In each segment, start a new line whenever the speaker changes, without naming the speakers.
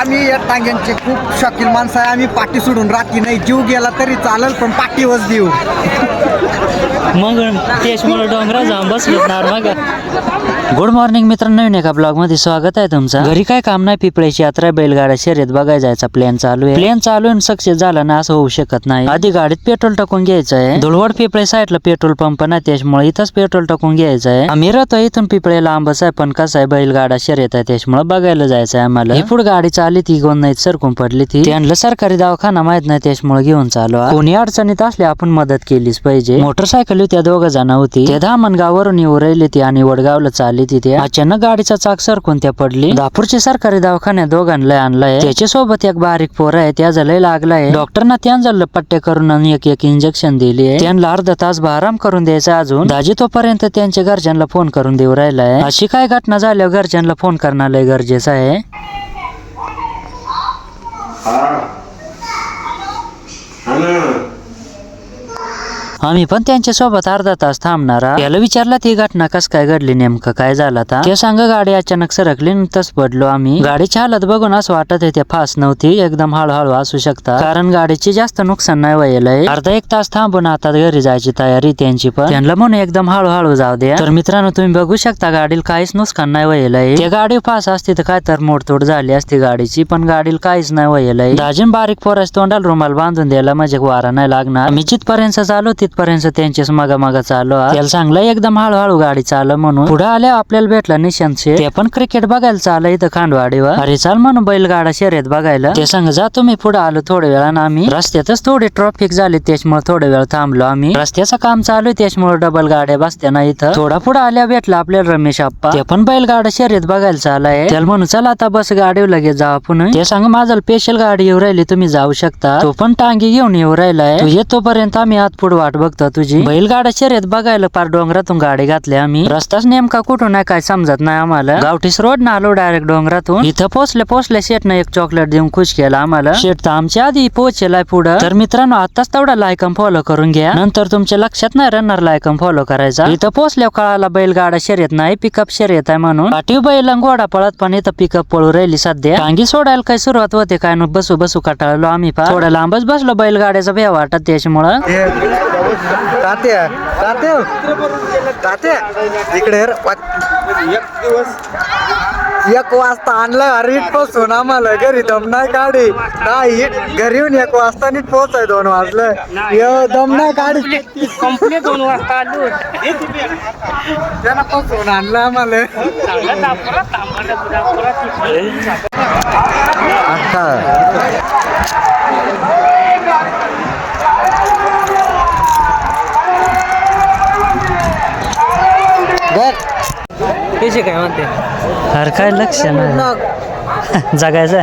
आम्ही या टांग्यांचे खूप शौकीन माणसं आहे. आम्ही पाठी सोडून रात्री नाही, जीव गेला तरी चालेल पण पाठीवच देऊ.
मग त्याच्यामुळे डोंगरा जाऊन बसलो मग. गुड मॉर्निंग मित्रांनो, नवीन एका ब्लॉग मध्ये स्वागत आहे तुमचं. घरी काय काम नाही, पिपळ्याची यात्रा बैलगाडा शर्यत बघायला जायचा प्लॅन चालू आहे. प्लॅन चालू आहे, सक्सेस झाला ना असं होऊ शकत नाही. आधी गाडीत पेट्रोल टाकून घ्यायचं आहे. धुळवड पिपळे साईडला पेट्रोल पंप नाही, त्याच्यामुळे इथंच पेट्रोल टाकून घ्यायचं आहे. आम्ही राहतो इथून पिपळे लांबच आहे, पण कसं आहे बैलगाडा शर्यत आहे त्याच्यामुळे बघायला जायचं आहे आम्हाला. ही पुढे गाडी चालली ती गोन नाही सरकून पडली ती. त्यांना सरकारी दवाखाना माहित नाही त्याच्यामुळे घेऊन चालू. कोणी अडचणीत असले आपण मदत केलीच पाहिजे. मोटरसायकल त्या दोघ जण होती. ते धामणगाववरून येऊ राहिली ती आणि वडगावला चालली तिथे. अचानक गाडीचा चाक सरकून त्या पडली. दापूरची सरकारी दवाखान्यात दोघांना आणलाय. त्याच्या सोबत एक बारीक पोर आहे, त्याचा लय लागलाय. डॉक्टरना त्यांना पट्ट्या करून आणि एक इंजेक्शन दिली आहे. त्यांना अर्धा तास आराम करून द्यायचा. अजून दाजी तोपर्यंत त्यांच्या घरच्यांना फोन करून देऊ राहिलाय. अशी काय घटना झाल्यावर घरच्यांना फोन करणं लय गरजेचं आहे. आम्ही पण त्यांच्या सोबत अर्धा तास थांबणार. त्याला विचारला ती घटना कस काय घडली, नेमकं काय झालं आता. ते सांग गाडी अचानक सरकली, तस पडलो आम्ही. गाडीची हालत बघून असं वाटत आहे फास्ट नव्हती, एकदम हळूहळू असू शकता, कारण गाडीची जास्त नुकसान नाही व्हायलंय. अर्धा एक तास थांबून आता घरी जायची तयारी त्यांची, पण त्यांना म्हणून एकदम हळूहळू जाऊ द्या. तर मित्रांनो तुम्ही बघू शकता गाडीला काहीच नुकसान नाही व्हायलंय. त्या गाडी फास्ट असती तर काय तर मोडतोड झाली असती गाडीची, पण गाडीला काहीच नाही व्हायलंय. दाजीन बारीक पोराच तोंडाला रुमाल बांधून द्यायला म्हणजे वारा नाही लागणार. आम्ही जिथपर्यंत चालू पर्यंत त्यांच्याच मागा चालू. त्याला सांगलं एकदम हळूहळू गाडी चालव म्हणून. पुढे आल्या आपल्याला भेटला निशांत शेठ. ते पण क्रिकेट बघायला चाललं इथं खांडवाडीवर. अरे चाल म्हणून बैलगाडा शर्यत बघायला. ते सांग जातो मी पुढे आलो थोड्या वेळानं. आम्ही रस्त्यातच थोडी ट्रॉफिक झाली त्याच्यामुळे थोड्या वेळ थांबलो आम्ही. रस्त्याचं काम चालू आहे त्याच्यामुळे डबल गाड्या बसत्या ना इथं. थोडा पुढे आल्या भेटला आपल्याला रमेश आप्पा. ते पण बैलगाडा शर्यत बघायला चाललाय. त्याला म्हणून चला आता बस गाडीवर लगेच जाऊ आपण. ते सांग माझा स्पेशल गाडी येऊ राहिली, तुम्ही जाऊ शकता. तो पण टांगी घेऊन येऊ राहिलाय. तू येतोपर्यंत आम्ही आत पुढे वाट बघतो तुझी. बैलगाडा शर्यत बघायला पार डोंगरातून गाडी घातली आम्ही. रस्ताच नेमका कुठून आहे काय समजत नाही आम्हाला. गावठीस रोड ना आलो डायरेक्ट डोंगरातून. इथं पोचल्या शेटनं एक चॉकलेट देऊन खुश केला आम्हाला. शेट तर आमच्या आधी पोहोचलाय पुढं. तर मित्रांनो आताच तेवढा लाईक आणि फॉलो करून घ्या, नंतर तुमच्या लक्षात नाही राहणार लाईक आणि फॉलो करायचा. इथं पोहोचल्यावर कळाला बैलगाडा शर्यत नाही पिकअप शर्यत आहे म्हणून. पाठीव बैल घोडा पळत, पण इथं पिकअप पळू राहिली सध्या. टांगी सोडायला काय सुरुवात होते काय न बसू कटाळलो आम्ही. थोडा लांबच बसलो, बैलगाड्याचा भ्या वाटत त्याच्यामुळं.
इकडे एक वाजता आणलं रीट पोचून आम्हाला घरी दम नाही गाडी नाही. घरी येऊन 1 वाजता नीट पोहोचाय 2 वाजलं. दम नाही गाडी
कंप्लीट 2 वाजता आलो.
त्याला पोचून आणलं आम्हाला.
त्याचे काय म्हणते अरे काय लक्ष नाही जगायचं.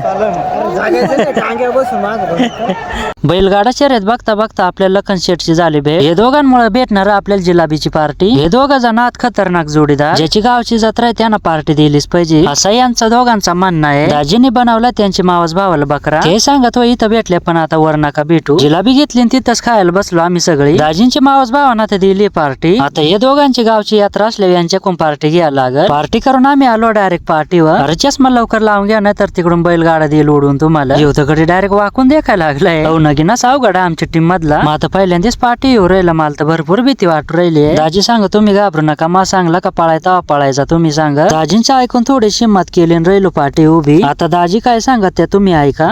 बैलगाडा शर्यत बघता बघता आपल्या लखन शेठची झाली भेट. हे दोघांमुळे भेटणार आपल्याला जिलाबीची पार्टी. हे दोघं जण आत खतरनाक जोडीदार. ज्याची गावची जत्रा आहे त्यांना पार्टी दिलीच पाहिजे असं यांचा दोघांचा म्हणणं आहे. दाजीने बनवला त्यांची मावस भावाला बकरा. हे सांगत हो इथं भेटले पण आता वर नका भेटू. जिलाबी घेतली तिथंच खायला बसलो आम्ही सगळी. दाजींची मावस भावांना ते दिली पार्टी. आता हे दोघांची गावची यात्रा असल्यावर यांच्याकडून पार्टी घ्यायला लागल. पार्टी करून आम्ही आलो डायरेक्ट पार्टीवर. अरे चष्मा लवकर लावून घ्या नाही तर तिकडून बैलगाडा देईल उडून तुम्हाला. युवतकडे डायरेक्ट वाकून देखायला लागलाय. नगीना सावगडा आमच्या टीम मधला. मग आता पहिल्यांदाच पार्टी येऊ राहिला. मला तर भरपूर भीती वाटू राहिली. दाजी सांग तुम्ही घाबरू नका. मा सांगला का पळायचा पळायचा तुम्ही सांगा. दाजींच्या ऐकून थोडी हिंमत केली राहिलो पार्टी उभी. आता दाजी काय सांगत त्या तुम्ही ऐका.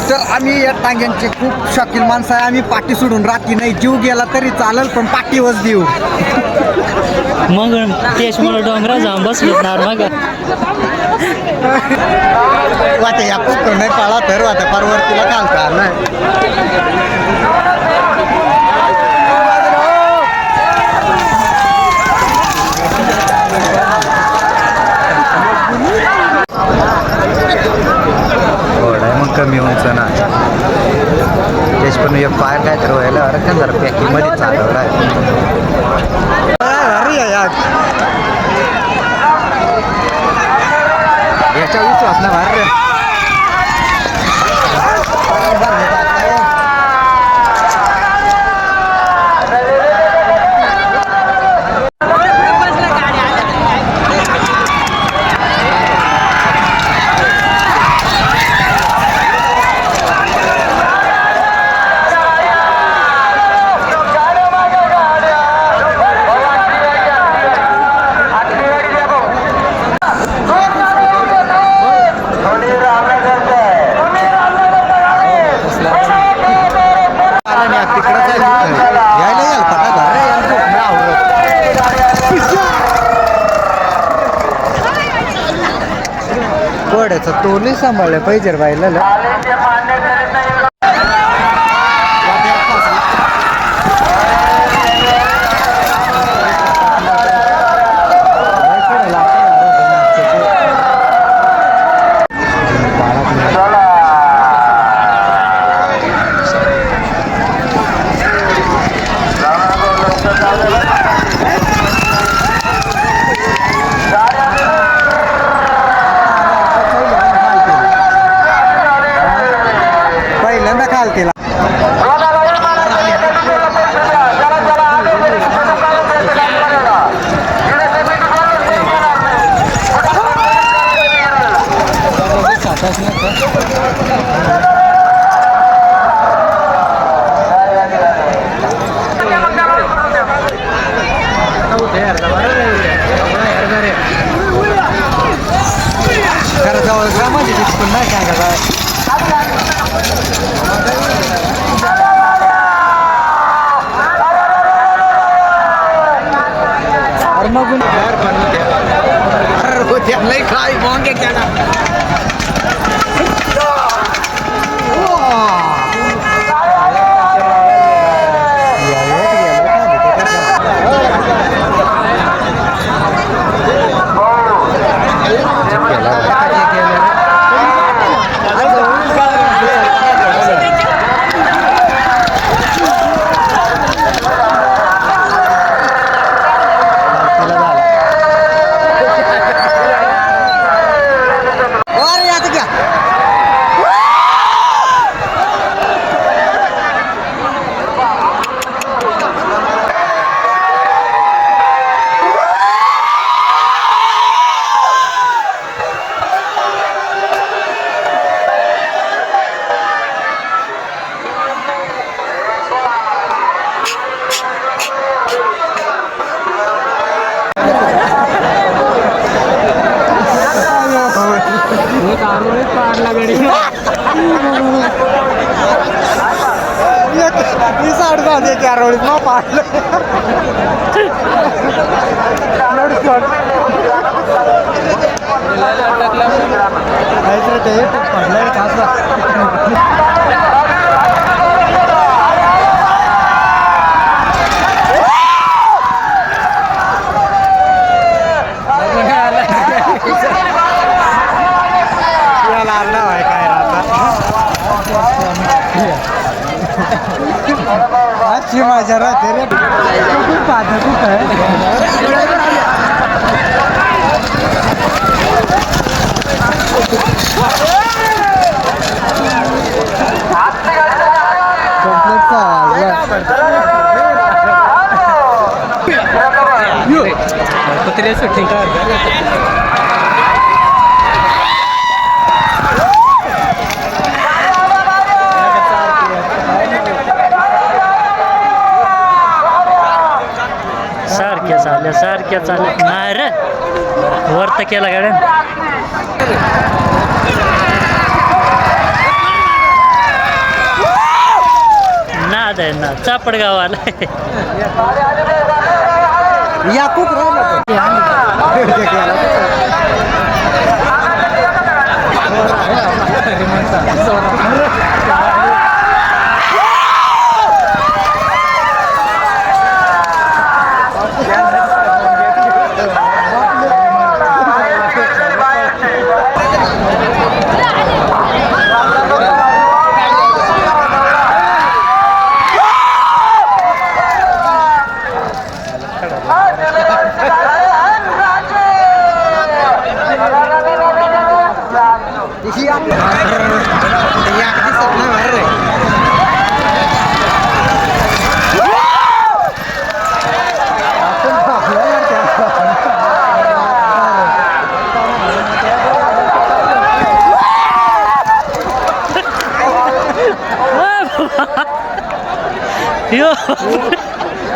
तर आम्ही या टांग्यांचे खूप शौकीन माणसं आहे. आम्ही पाठी सोडून रात्री नाही, जीव गेला तरी चालेल पण पाठीवच देऊ.
मग त्याच्यामुळे डोंगरा जाऊन बसलो मग.
वाटे या पुस्तक नाही काळा तर वाटे परवर्तीला घालता नाही. मग कमी उंच ना तेच पण एक पाय काय तर व्हायला अरे जरा पॅकिंग मध्ये चालवला याच्या विश्वास ना बाहेर. घोड्याचं तोलही सांभाळलं पाहिजे रे बाईला पहिल्यांदा खाल तिला खरं जवळ ग्रामाची दिसतो नाही काय का लई काय मग साठ झाले 4 वेळेस मग पाडलं ते पडलं आजची माझ्या राहते रे खूप पाहता खूप कुत्रे सुट्टी
सारख्या चालत नाही रे वर तर केला गाड्या नाद आहे ना चापड गावाला
या खूप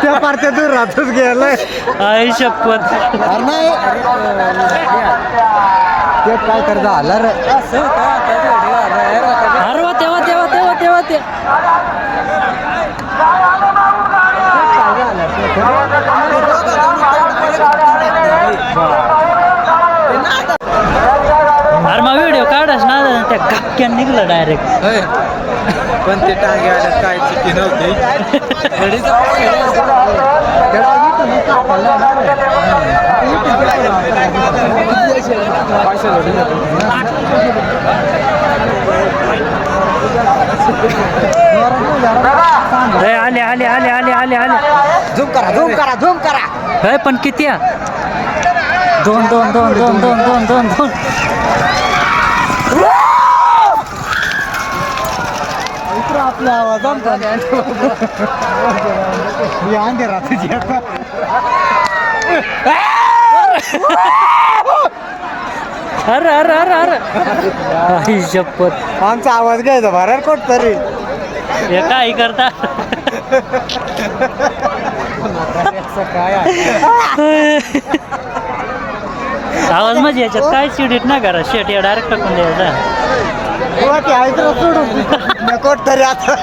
त्या पार्ट्या दूर राहतच गेलाय
आई शपथ
नाही ते काय करता आला रे
अरे तेव्हा तेव्हा तेव्हा तेव्हा ते अरे मग व्हिडिओ धक्क्यान निघलं डायरेक्ट.
पण ते टांग्याला काय चुकी नव्हती.
आले आले आले आले आले आले.
झूम करा.
पण किती आहे? दोन.
आपला आवाज
अरे आई शपथ.
आमचा आवाज घ्यायचा भरार कोट तरी.
हे काय करता?
काय
आवाज म्हणजे याच्यात काय चिडीट ना करा. शेट या डायरेक्ट टाकून द्यायचा.
सोडून कोट तरी आता.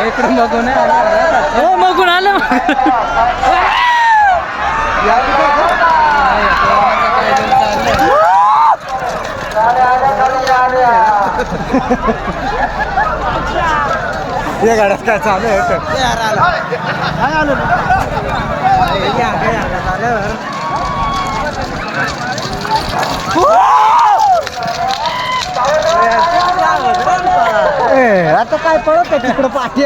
इकडून बघून
मगून आलं.
या गाड्यात काय चालू आहे? आता काय पळत आहे तिकडं पाठी.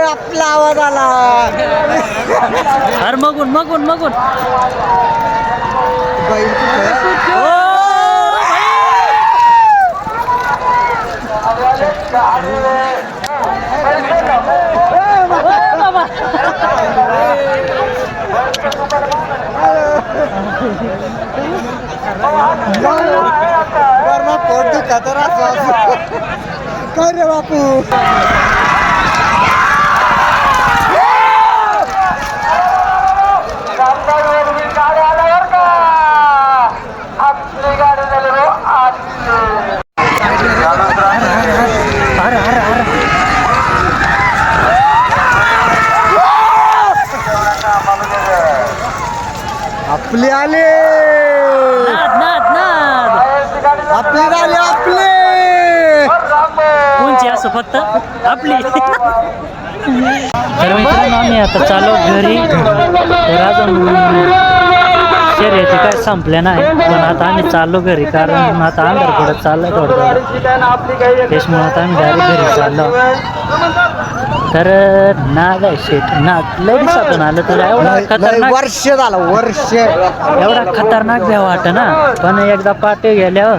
आपला आवाज आला.
अरे मगून
पोट दुखत काय रे बापू. आपली आले. आपली झाली आपले.
कोणची असं फक्त आपली. तर मित्रांनो आम्ही आता चालू घरी. तर अजून शर्यती काय संपल्या नाही. पण आता आम्ही चाललो घरी. कारण आता अंधार पडत चाललं थोडं. त्याच्यामुळे आता आम्ही डायरेक्ट घरी चाललो. तर नाग आहे शेट. नाग लय दिवसातून आलं. तर एवढा खतरनाक
वर्ष झालं वर्ष.
एवढा खतरनाक भ्या वाट ना. पण एकदा पाटे गेल्यावर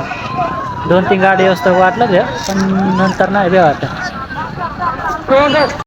2-3 गाडी असतं वाटलं भ्या. पण नंतर नाही भ्या वाटत.